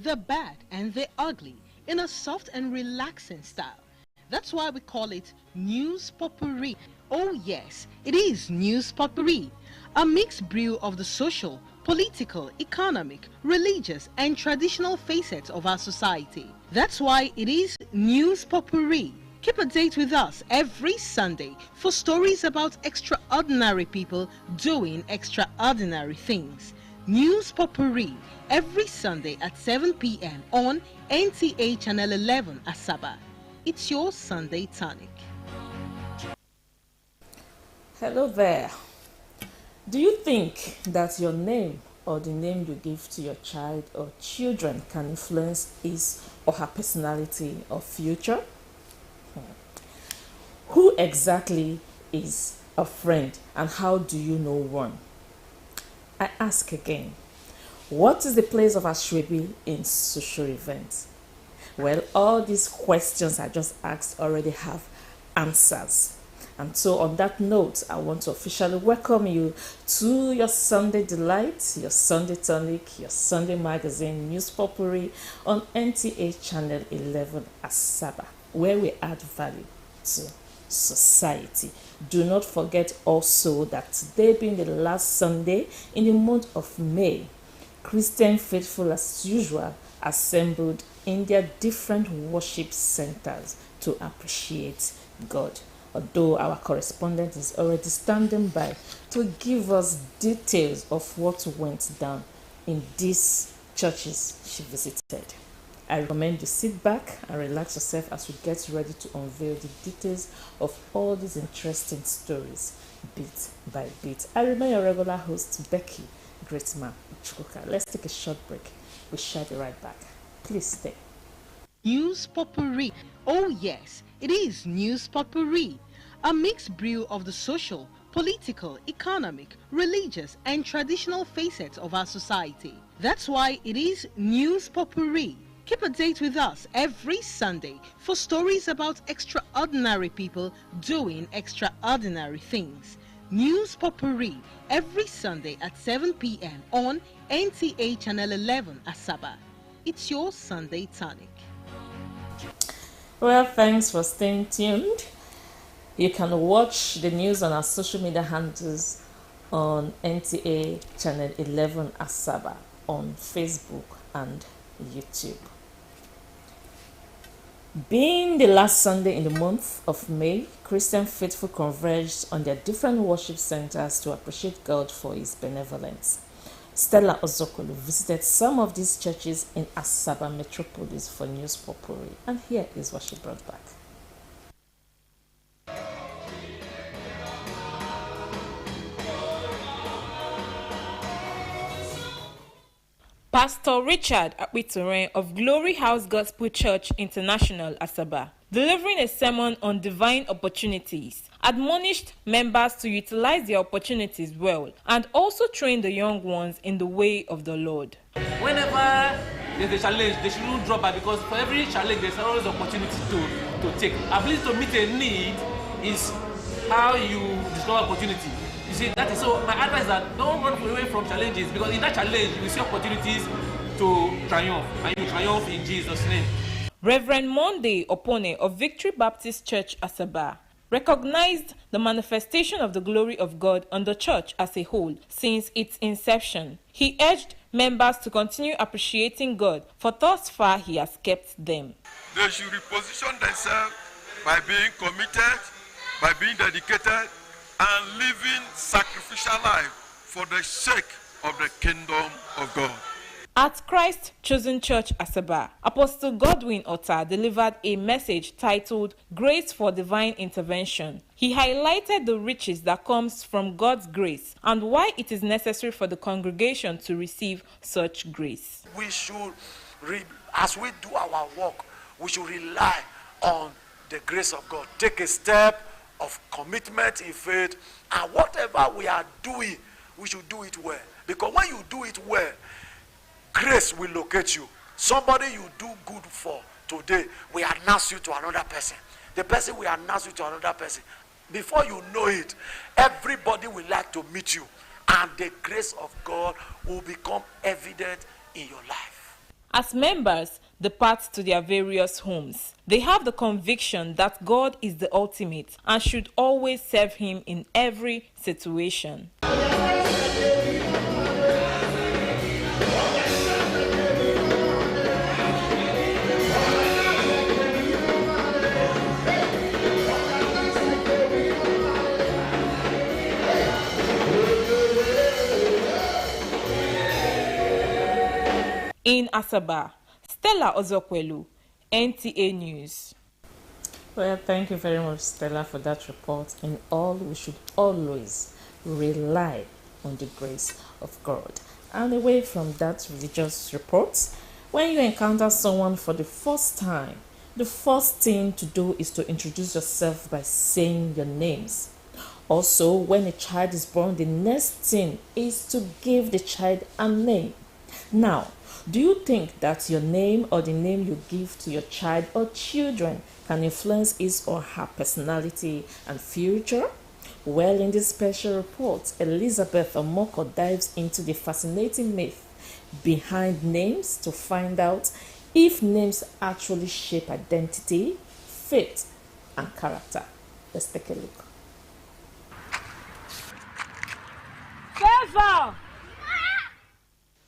the bad and the ugly in a soft and relaxing style. That's why we call it News Potpourri. Oh yes, it is News Potpourri, a mixed brew of the social, political, economic, religious and traditional facets of our society. That's why it is News Potpourri. Keep a date with us every Sunday for stories about extraordinary people doing extraordinary things. News Potpourri every Sunday at 7 p.m. on NTA Channel 11 Asaba. It's your Sunday tonic. Hello there. Do you think that your name or the name you give to your child or children can influence his or her personality or future? Who exactly is a friend and how do you know one? I ask again, what is the place of Ashwebi in social events? Well, all these questions I just asked already have answers. And so on that note, I want to officially welcome you to your Sunday Delight, your Sunday Tonic, your Sunday Magazine News Potpourri on NTA Channel 11 Asaba, where we add value to society. Do not forget also that today being the last Sunday in the month of May, Christian faithful as usual assembled in their different worship centers to appreciate God. Although our correspondent is already standing by to give us details of what went down in these churches she visited. I recommend you sit back and relax yourself as we get ready to unveil the details of all these interesting stories, bit by bit. I remain your regular host, Becky Greatman Chukwuka. Let's take a short break. We shall be right back. Please stay. News Potpourri. Oh yes, it is News Potpourri, a mixed brew of the social, political, economic, religious and traditional facets of our society. That's why it is News Potpourri. Keep a date with us every Sunday for stories about extraordinary people doing extraordinary things. News Potpourri every Sunday at 7 p.m. on NTA Channel 11 Asaba. It's your Sunday tonic. Well, thanks for staying tuned. You can watch the news on our social media handles on NTA Channel 11 Asaba on Facebook and YouTube. Being the last Sunday in the month of May, Christian faithful converged on their different worship centers to appreciate God for His benevolence. Stella Ozokolo visited some of these churches in Asaba Metropolis for News Potpourri, and here is what she brought back. Pastor Richard Akpitoren of Glory House Gospel Church International, Asaba, delivering a sermon on divine opportunities, admonished members to utilize their opportunities well and also train the young ones in the way of the Lord. Whenever there's a challenge, they shouldn't drop by because for every challenge, there's always opportunity to take. At least to meet a need is how you discover opportunity. You see, that is so. My advice is that don't run away from challenges because in that challenge you will see opportunities to triumph, and you triumph in Jesus' name. Reverend Monday Opone of Victory Baptist Church Asaba recognized the manifestation of the glory of God on the church as a whole since its inception. He urged members to continue appreciating God, for thus far He has kept them. They should reposition themselves by being committed, by being dedicated, and living sacrificial life for the sake of the kingdom of God. At Christ Chosen Church Asaba, Apostle Godwin Otta delivered a message titled Grace for Divine Intervention. He highlighted the riches that comes from God's grace and why it is necessary for the congregation to receive such grace. We should, as we do our work, we should rely on the grace of God. Take a step of commitment in faith, and whatever we are doing, we should do it well. Because when you do it well, grace will locate you. Somebody you do good for today will announce you to another person. The person will announce you to another person. Before you know it, everybody will like to meet you, and the grace of God will become evident in your life. As members depart to their various homes, they have the conviction that God is the ultimate and should always serve Him in every situation. In Asaba, Stella Ozokwelu, NTA News. Well, thank you very much, Stella, for that report. In all, we should always rely on the grace of God. And away from that religious report, when you encounter someone for the first time, the first thing to do is to introduce yourself by saying your names. Also, when a child is born, the next thing is to give the child a name. Now, do you think that your name or the name you give to your child or children can influence his or her personality and future? Well, in this special report, Elizabeth Omoko dives into the fascinating myth behind names to find out if names actually shape identity, faith, and character. Let's take a look. Favor!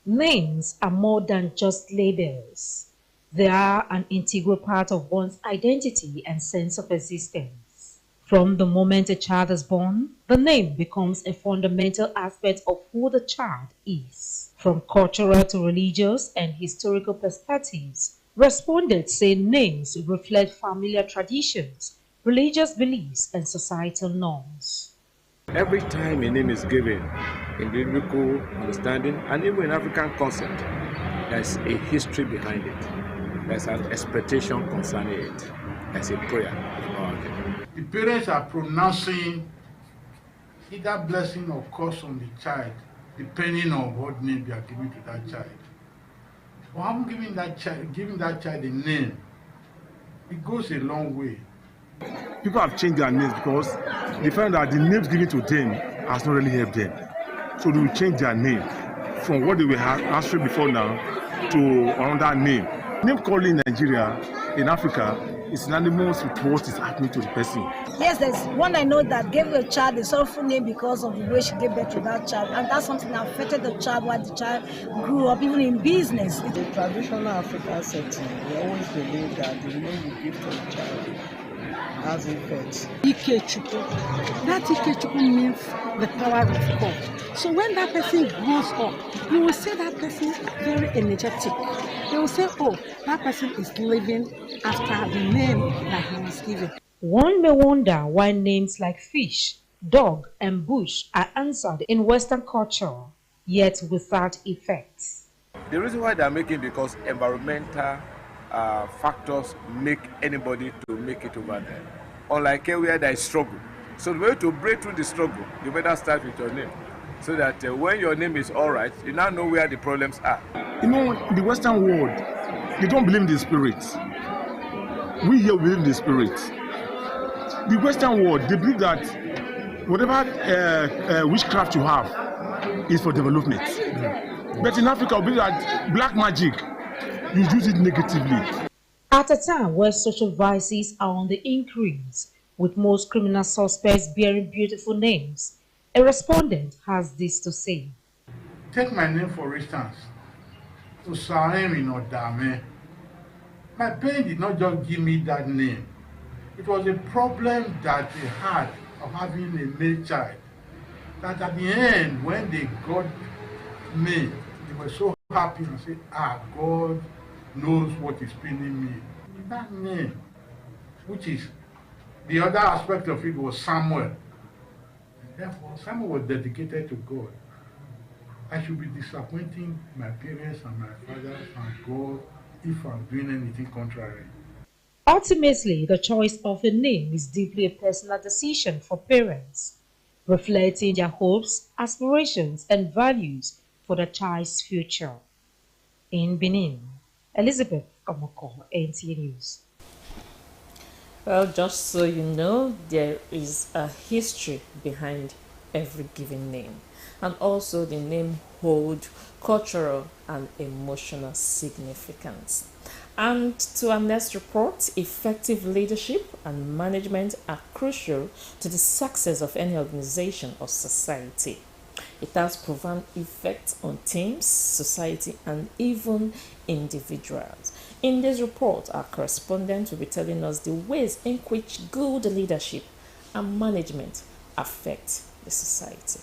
Names are more than just labels. They are an integral part of one's identity and sense of existence. From the moment a child is born, the name becomes a fundamental aspect of who the child is. From cultural to religious and historical perspectives, respondents say names reflect familiar traditions, religious beliefs, and societal norms. Every time a name is given, in biblical understanding and even in African concept, there's a history behind it. There's an expectation concerning it. There's a prayer about it. The parents are pronouncing either blessing or curse on the child, depending on what name they are giving to that child. Or I'm giving that child a name. It goes a long way. People have changed their names because they find that the names given to them has not really helped them. So they will change their name from what they were answering before now to another name. Name calling in Nigeria, in Africa, is synonymous with what is happening to the person. Yes, there's one I know that gave the child a sorrowful name because of the way she gave birth to that child, and that's something that affected the child while the child grew up, even in business. In the traditional African setting, we always believe that the name you give to a child has effect. Ikechukwu. That Ikechukwu means the power of God. So when that person grows up, you will say that person is very energetic. You will say, oh, that person is living after the name that he was given. One may wonder why names like fish, dog, and bush are answered in Western culture, yet without effects. The reason why they are making because environmental factors make anybody to make it over there. Unlike where there is struggle. So the way to break through the struggle, you better start with your name. So that when your name is all right, you now know where the problems are. You know, the Western world, they don't believe in the spirit. We here believe in the spirit. The Western world, they believe that whatever witchcraft you have is for development. But in Africa, we believe that black magic, you use it negatively. At a time where social vices are on the increase, with most criminal suspects bearing beautiful names, a respondent has this to say. Take my name for instance. Usaemi no Dame. My parents did not just give me that name. It was a problem that they had of having a male child. That at the end, when they got me, they were so happy and said, God knows what is paining me. That name, which is the other aspect of it, was Samuel. Therefore, Samuel was dedicated to God. I should be disappointing my parents and my father and God if I'm doing anything contrary. Ultimately, the choice of a name is deeply a personal decision for parents, reflecting their hopes, aspirations, and values for the child's future. In Benin, Elizabeth Omoko, NTA News. Well, just so you know, there is a history behind every given name, and also the name hold cultural and emotional significance. And to our next report, effective leadership and management are crucial to the success of any organization or society. It has profound effects on teams, society, and even individuals. In this report, our correspondent will be telling us the ways in which good leadership and management affect the society.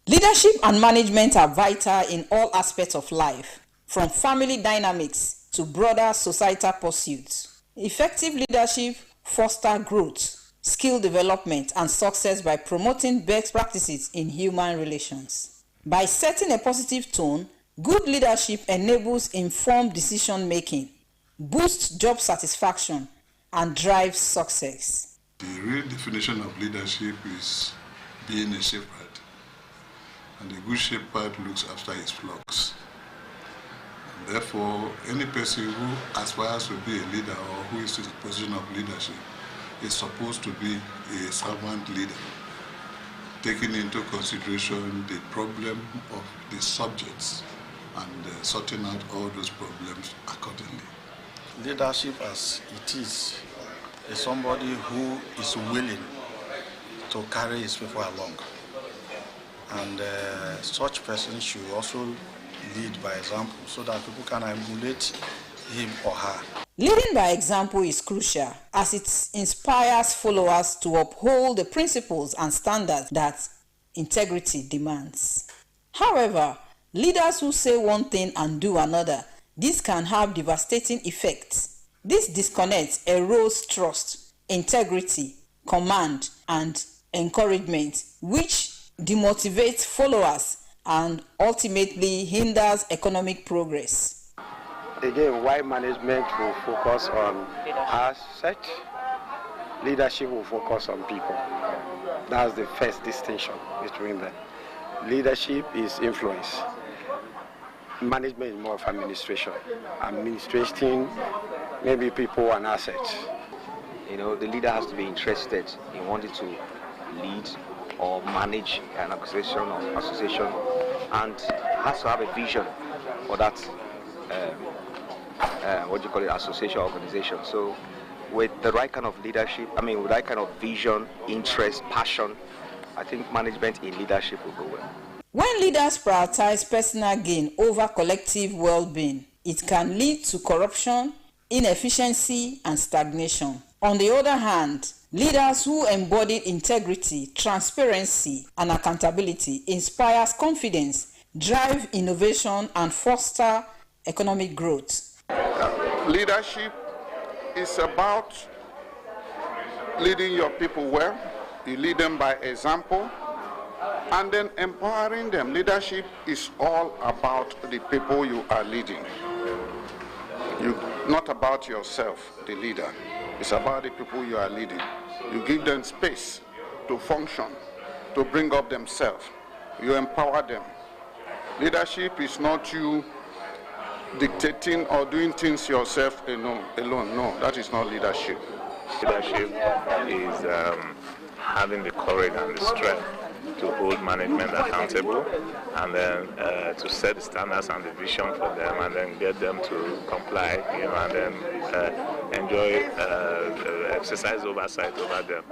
Leadership and management are vital in all aspects of life, from family dynamics to broader societal pursuits. Effective leadership fosters growth, skill development, and success by promoting best practices in human relations. By setting a positive tone, good leadership enables informed decision-making, boosts job satisfaction, and drives success. The real definition of leadership is being a shepherd, and a good shepherd looks after his flocks. And therefore, any person who aspires to be a leader or who is in a position of leadership is supposed to be a servant leader, taking into consideration the problem of the subjects and sorting out all those problems accordingly. Leadership as it is somebody who is willing to carry his people along. And such person should also lead by example so that people can emulate him or her. Leading by example is crucial as it inspires followers to uphold the principles and standards that integrity demands. However, leaders who say one thing and do another, this can have devastating effects. This disconnect erodes trust, integrity, command, and encouragement, which demotivates followers and ultimately hinders economic progress. Again, while management will focus on asset, leadership will focus on people. That's the first distinction between them. Leadership is influence. Management is more of administration. Administrating maybe people and assets. You know, the leader has to be interested in wanting to lead or manage an association and has to have a vision for that association organization. So with the right kind of leadership, with that kind of vision, interest, passion, I think management in leadership will go well. When leaders prioritize personal gain over collective well-being, it can lead to corruption, inefficiency, and stagnation. On the other hand, leaders who embody integrity, transparency, and accountability inspires confidence, drive innovation, and foster economic growth. Leadership is about leading your people well. You lead them by example and then empowering them. Leadership is all about the people you are leading. Not about yourself, the leader. It's about the people you are leading. You give them space to function, to bring up themselves. You empower them. Leadership is not you dictating or doing things yourself alone. No, that is not leadership. Leadership is having the courage and the strength to hold management accountable, and then to set the standards and the vision for them, and then get them to comply, and then enjoy exercise oversight over them.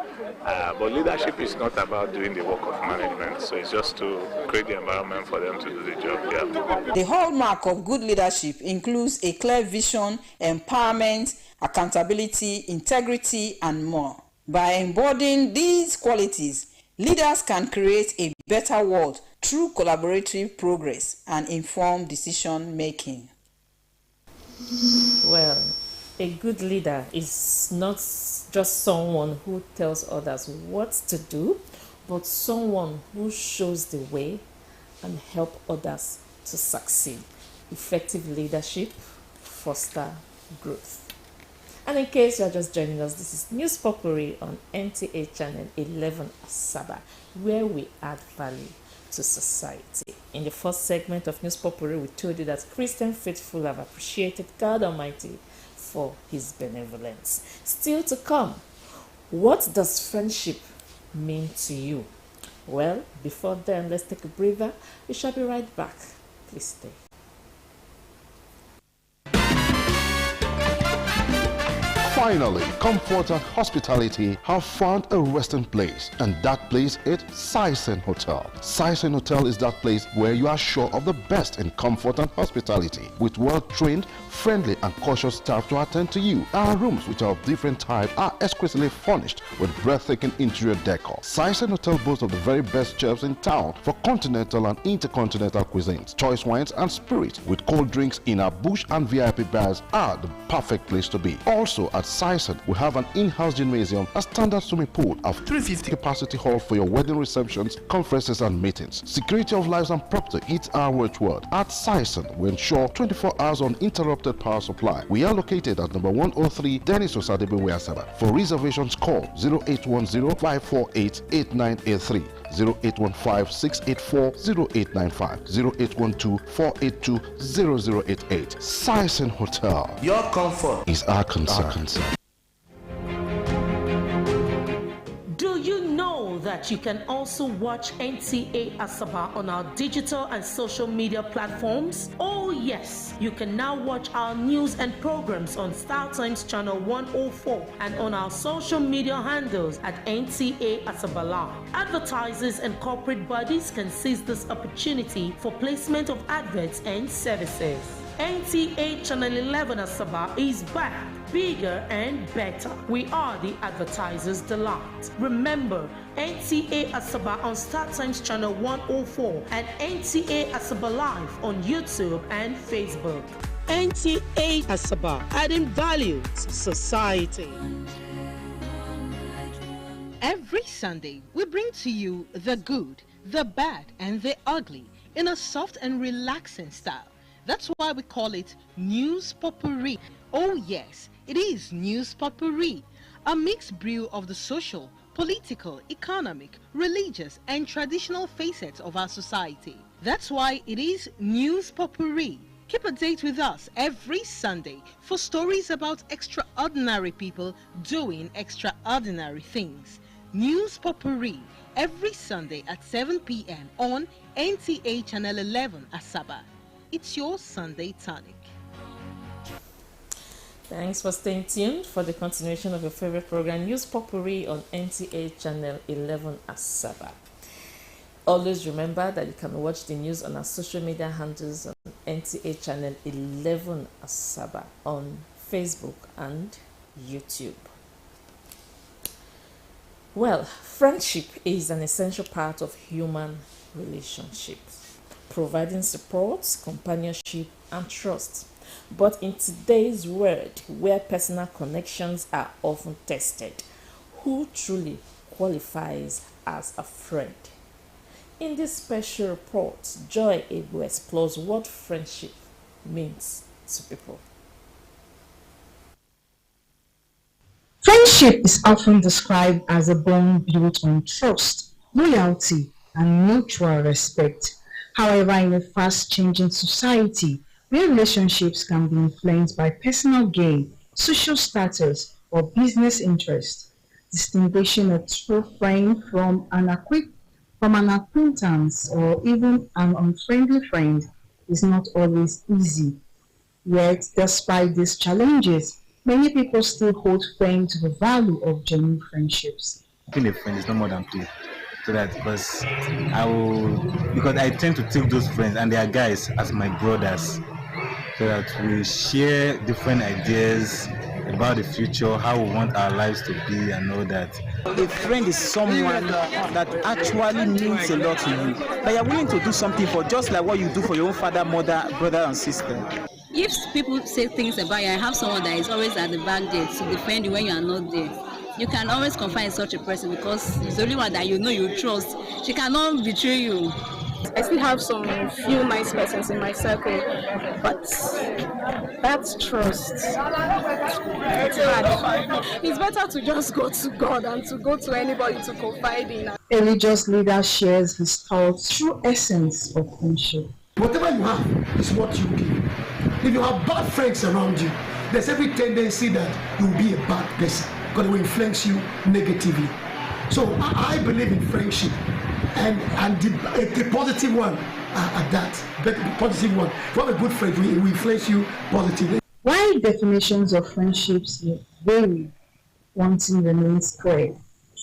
But leadership is not about doing the work of management, so it's just to create the environment for them to do the job. Yeah. The hallmark of good leadership includes a clear vision, empowerment, accountability, integrity, and more. By embodying these qualities, leaders can create a better world through collaborative progress and informed decision-making. Well, a good leader is not just someone who tells others what to do, but someone who shows the way and help others to succeed. Effective leadership fosters growth. And in case you are just joining us, this is News Potpourri on NTA channel 11 Asaba, where we add value to society. In the first segment of News Potpourri, we told you that Christian faithful have appreciated God Almighty for his benevolence. Still to come, what does friendship mean to you? Well, before then, let's take a breather. We shall be right back. Please stay. Finally, comfort and hospitality have found a resting place, and that place is Saisen Hotel. Saisen Hotel is that place where you are sure of the best in comfort and hospitality, with well-trained, friendly and cautious staff to attend to you. Our rooms, which are of different types, are exquisitely furnished with breathtaking interior decor. Saisen Hotel boasts of the very best chefs in town for continental and intercontinental cuisines, choice wines and spirits, with cold drinks in our bush and VIP bars are the perfect place to be. Also at Saisen, we have an in-house gymnasium, a standard swimming pool, a 350 capacity hall for your wedding receptions, conferences and meetings. Security of lives and property is our watchword. At Saisen, we ensure 24 hours uninterrupted power supply. We are located at number 103 Dennis Osadebe Asaba. For reservations, call 0810-548-8983, 0815-684-0895, 0812-482-0088. Saisen Hotel. Your comfort is our concern. Do you know that you can also watch Nta Asaba on our digital and social media platforms? Oh yes, you can now watch our news and programs on Star Times channel 104 and on our social media handles at Nta Asaba Live. Advertisers and corporate bodies can seize this opportunity for placement of adverts and services. Nta Channel 11 Asaba is back, bigger and better. We are the advertisers' delight. Remember, Nta Asaba on Star Times Channel 104 and Nta Asaba Live on YouTube and Facebook. Nta Asaba, adding value to society. Every Sunday, we bring to you the good, the bad, and the ugly in a soft and relaxing style. That's why we call it News Potpourri. Oh yes, it is News Potpourri, a mixed brew of the social, political, economic, religious, and traditional facets of our society. That's why it is News Potpourri. Keep a date with us every Sunday for stories about extraordinary people doing extraordinary things. News Potpourri every Sunday at 7 p.m. on Nta Channel 11 Asaba. It's your Sunday tonic. Thanks for staying tuned for the continuation of your favorite program, News Potpourri on Nta Channel 11 Asaba. Always remember that you can watch the news on our social media handles on Nta Channel 11 Asaba on Facebook and YouTube. Well, friendship is an essential part of human relationships, providing support, companionship, and trust. But in today's world, where personal connections are often tested, who truly qualifies as a friend? In this special report, Joy Ebo explores what friendship means to people. Friendship is often described as a bond built on trust, loyalty, and mutual respect. However, in a fast-changing society, where relationships can be influenced by personal gain, social status, or business interest, distinguishing a true friend from an acquaintance or even an unfriendly friend is not always easy. Yet, despite these challenges, many people still hold firm to the value of genuine friendships. Being a friend is no more than play. So that because I tend to take those friends and they are guys as my brothers, so that we share different ideas about the future, how we want our lives to be and all that. A friend is someone that actually means a lot to you, that you're willing to do something for, just like what you do for your own father, mother, brother and sister. If people say things about you, I have someone that is always at the back there to defend you when you are not there. You can always confide in such a person because it's the only one that you know you trust. She cannot betray you. I still have some few nice persons in my circle, but that's trust. It's hard. It's better to just go to God than to go to anybody to confide in. A religious leader shares his thoughts through essence of friendship. Whatever you have is what you give. If you have bad friends around you, there's every tendency that you'll be a bad person because they will influence you negatively. So I believe in friendship, and the positive one at that, the positive one. If you have a good friend, we influence you positively. While definitions of friendships vary, one thing remains clear.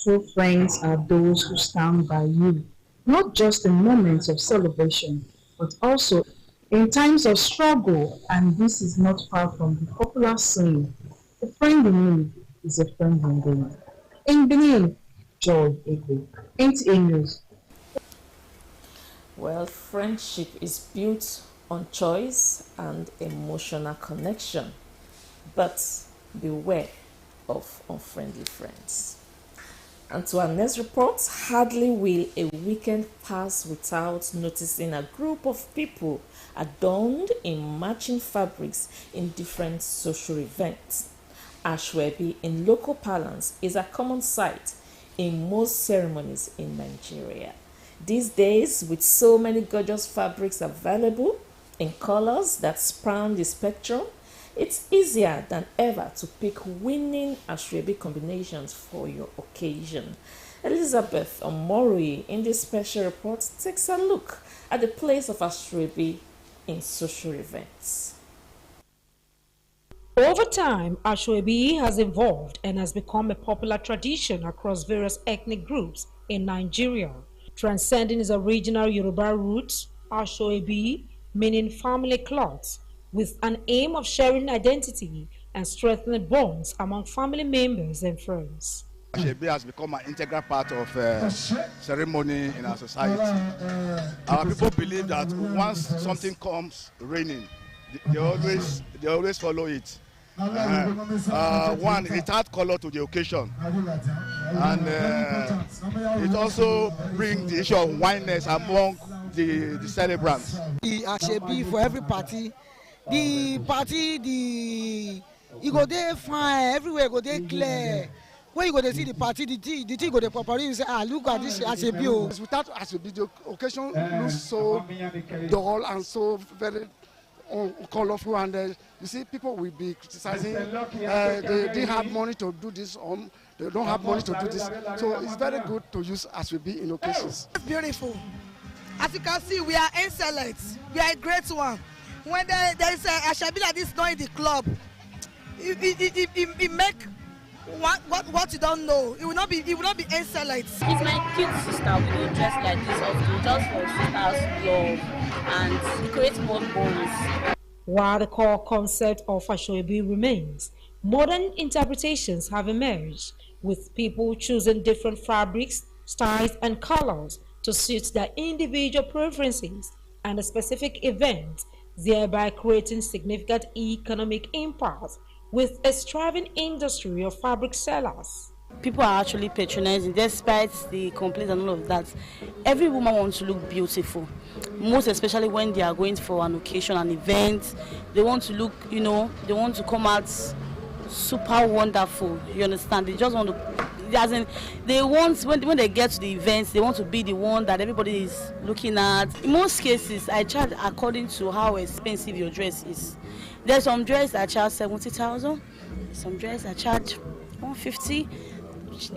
True friends are those who stand by you, not just in moments of celebration, but also in times of struggle. And this is not far from the popular saying, a friend in need is a friend indeed. In Benin, Joy Egbe, NTA News. Well, friendship is built on choice and emotional connection, but beware of unfriendly friends. And to our next report, hardly will a weekend pass without noticing a group of people adorned in matching fabrics in different social events. Ashwebi in local parlance is a common sight in most ceremonies in Nigeria. These days, with so many gorgeous fabrics available in colors that span the spectrum, it's easier than ever to pick winning Ashwebi combinations for your occasion. Elizabeth Omorui in this special report takes a look at the place of Ashwebi in social events. Over time, Ashwebi has evolved and has become a popular tradition across various ethnic groups in Nigeria. Transcending its original Yoruba roots, Ashwebi, meaning family cloths, with an aim of sharing identity and strengthening bonds among family members and friends. Ashwebi has become an integral part of ceremony in our society. Our people believe that once something comes raining, they always follow it. One, it adds color to the occasion, and it also brings the issue of wineness among the celebrants. The Ashwebi for every party, you go there fine, everywhere go there clear. When you go to see the party, the thing go there properly, you say, look at this Ashwebi. Without Ashwebi, the occasion looks so dull and so very colorful, and you see people will be criticizing they didn't have money to do this, they don't have money to do this, so it's very good to use Ashwebi in occasions. It's beautiful. As you can see, we are excellent, we are a great one. When there is a Ashwebi like this not in the club, it make what you don't know, it will not be excellent. It's my cute sister. We don't dress like this often, just for sisters' love, and it creates more bonds. While the core concept of Ashwebi remains, modern interpretations have emerged, with people choosing different fabrics, styles, and colors to suit their individual preferences and a specific event, thereby creating significant economic impact with a thriving industry of fabric sellers. People are actually patronizing despite the complaints and all of that. Every woman wants to look beautiful, most especially when they are going for an occasion, an event. They want to look, they want to come out super wonderful, you understand? They just want to, they want, when they get to the events, they want to be the one that everybody is looking at. In most cases, I charge according to how expensive your dress is. There's some dress I charge 70,000, some dress I charge 150,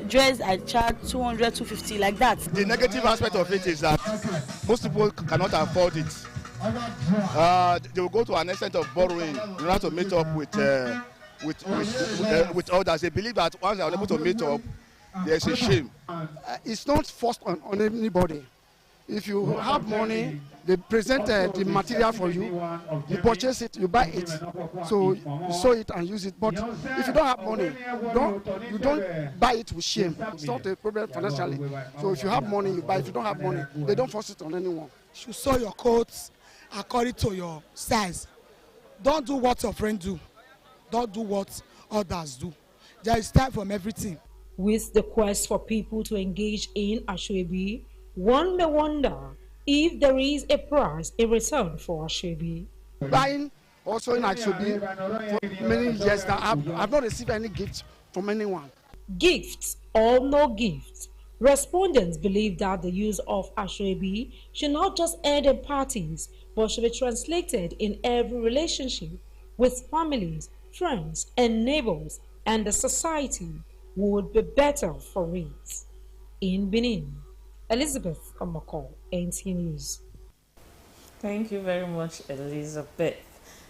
dress I charge 200, 250, like that. The negative aspect of it is that most people cannot afford it. They will go to an extent of borrowing in order to meet up with others. They believe that once they are unable to meet up, there's a shame. It's not forced on anybody. If you have money, they present the material for you, you purchase it, you buy it, so you sew it and use it. But if you don't have money, you don't buy it with shame. It's not a problem financially. So if you have money, you buy. If you don't have money, they don't force it on anyone. You sew your coats according to your size. Don't do what your friend do. Don't do what others do. There is time for everything. With the quest for people to engage in Ashwebi, one may wonder if there is a price in return for Ashwebi. Buying also in Ashwebi for many years now, I've not received any gift from anyone. Gifts or no gifts, respondents believe that the use of Ashwebi should not just end in parties, but should be translated in every relationship with families, friends, and neighbors, and the society would be better for it. in Benin. Elizabeth Omako, NT News. Thank you very much, Elizabeth.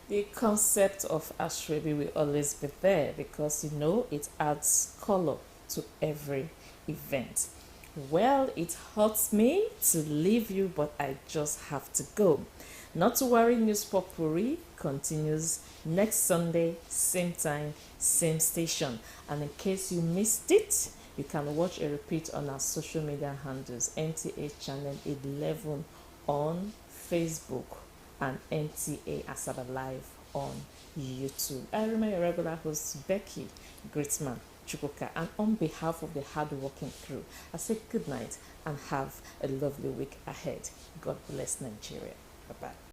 The concept of Ashwebi will always be there because it adds color to every event. Well, it hurts me to leave you, but I just have to go. Not to worry, News Potpourri continues next Sunday, same time, same station. And in case you missed it, you can watch a repeat on our social media handles, NTA Channel 11 on Facebook and Nta Asaba Live on YouTube. I remain your regular host, Becky Greatman Chukwuka, and on behalf of the hard-working crew, I say good night and have a lovely week ahead. God bless Nigeria. Bye-bye.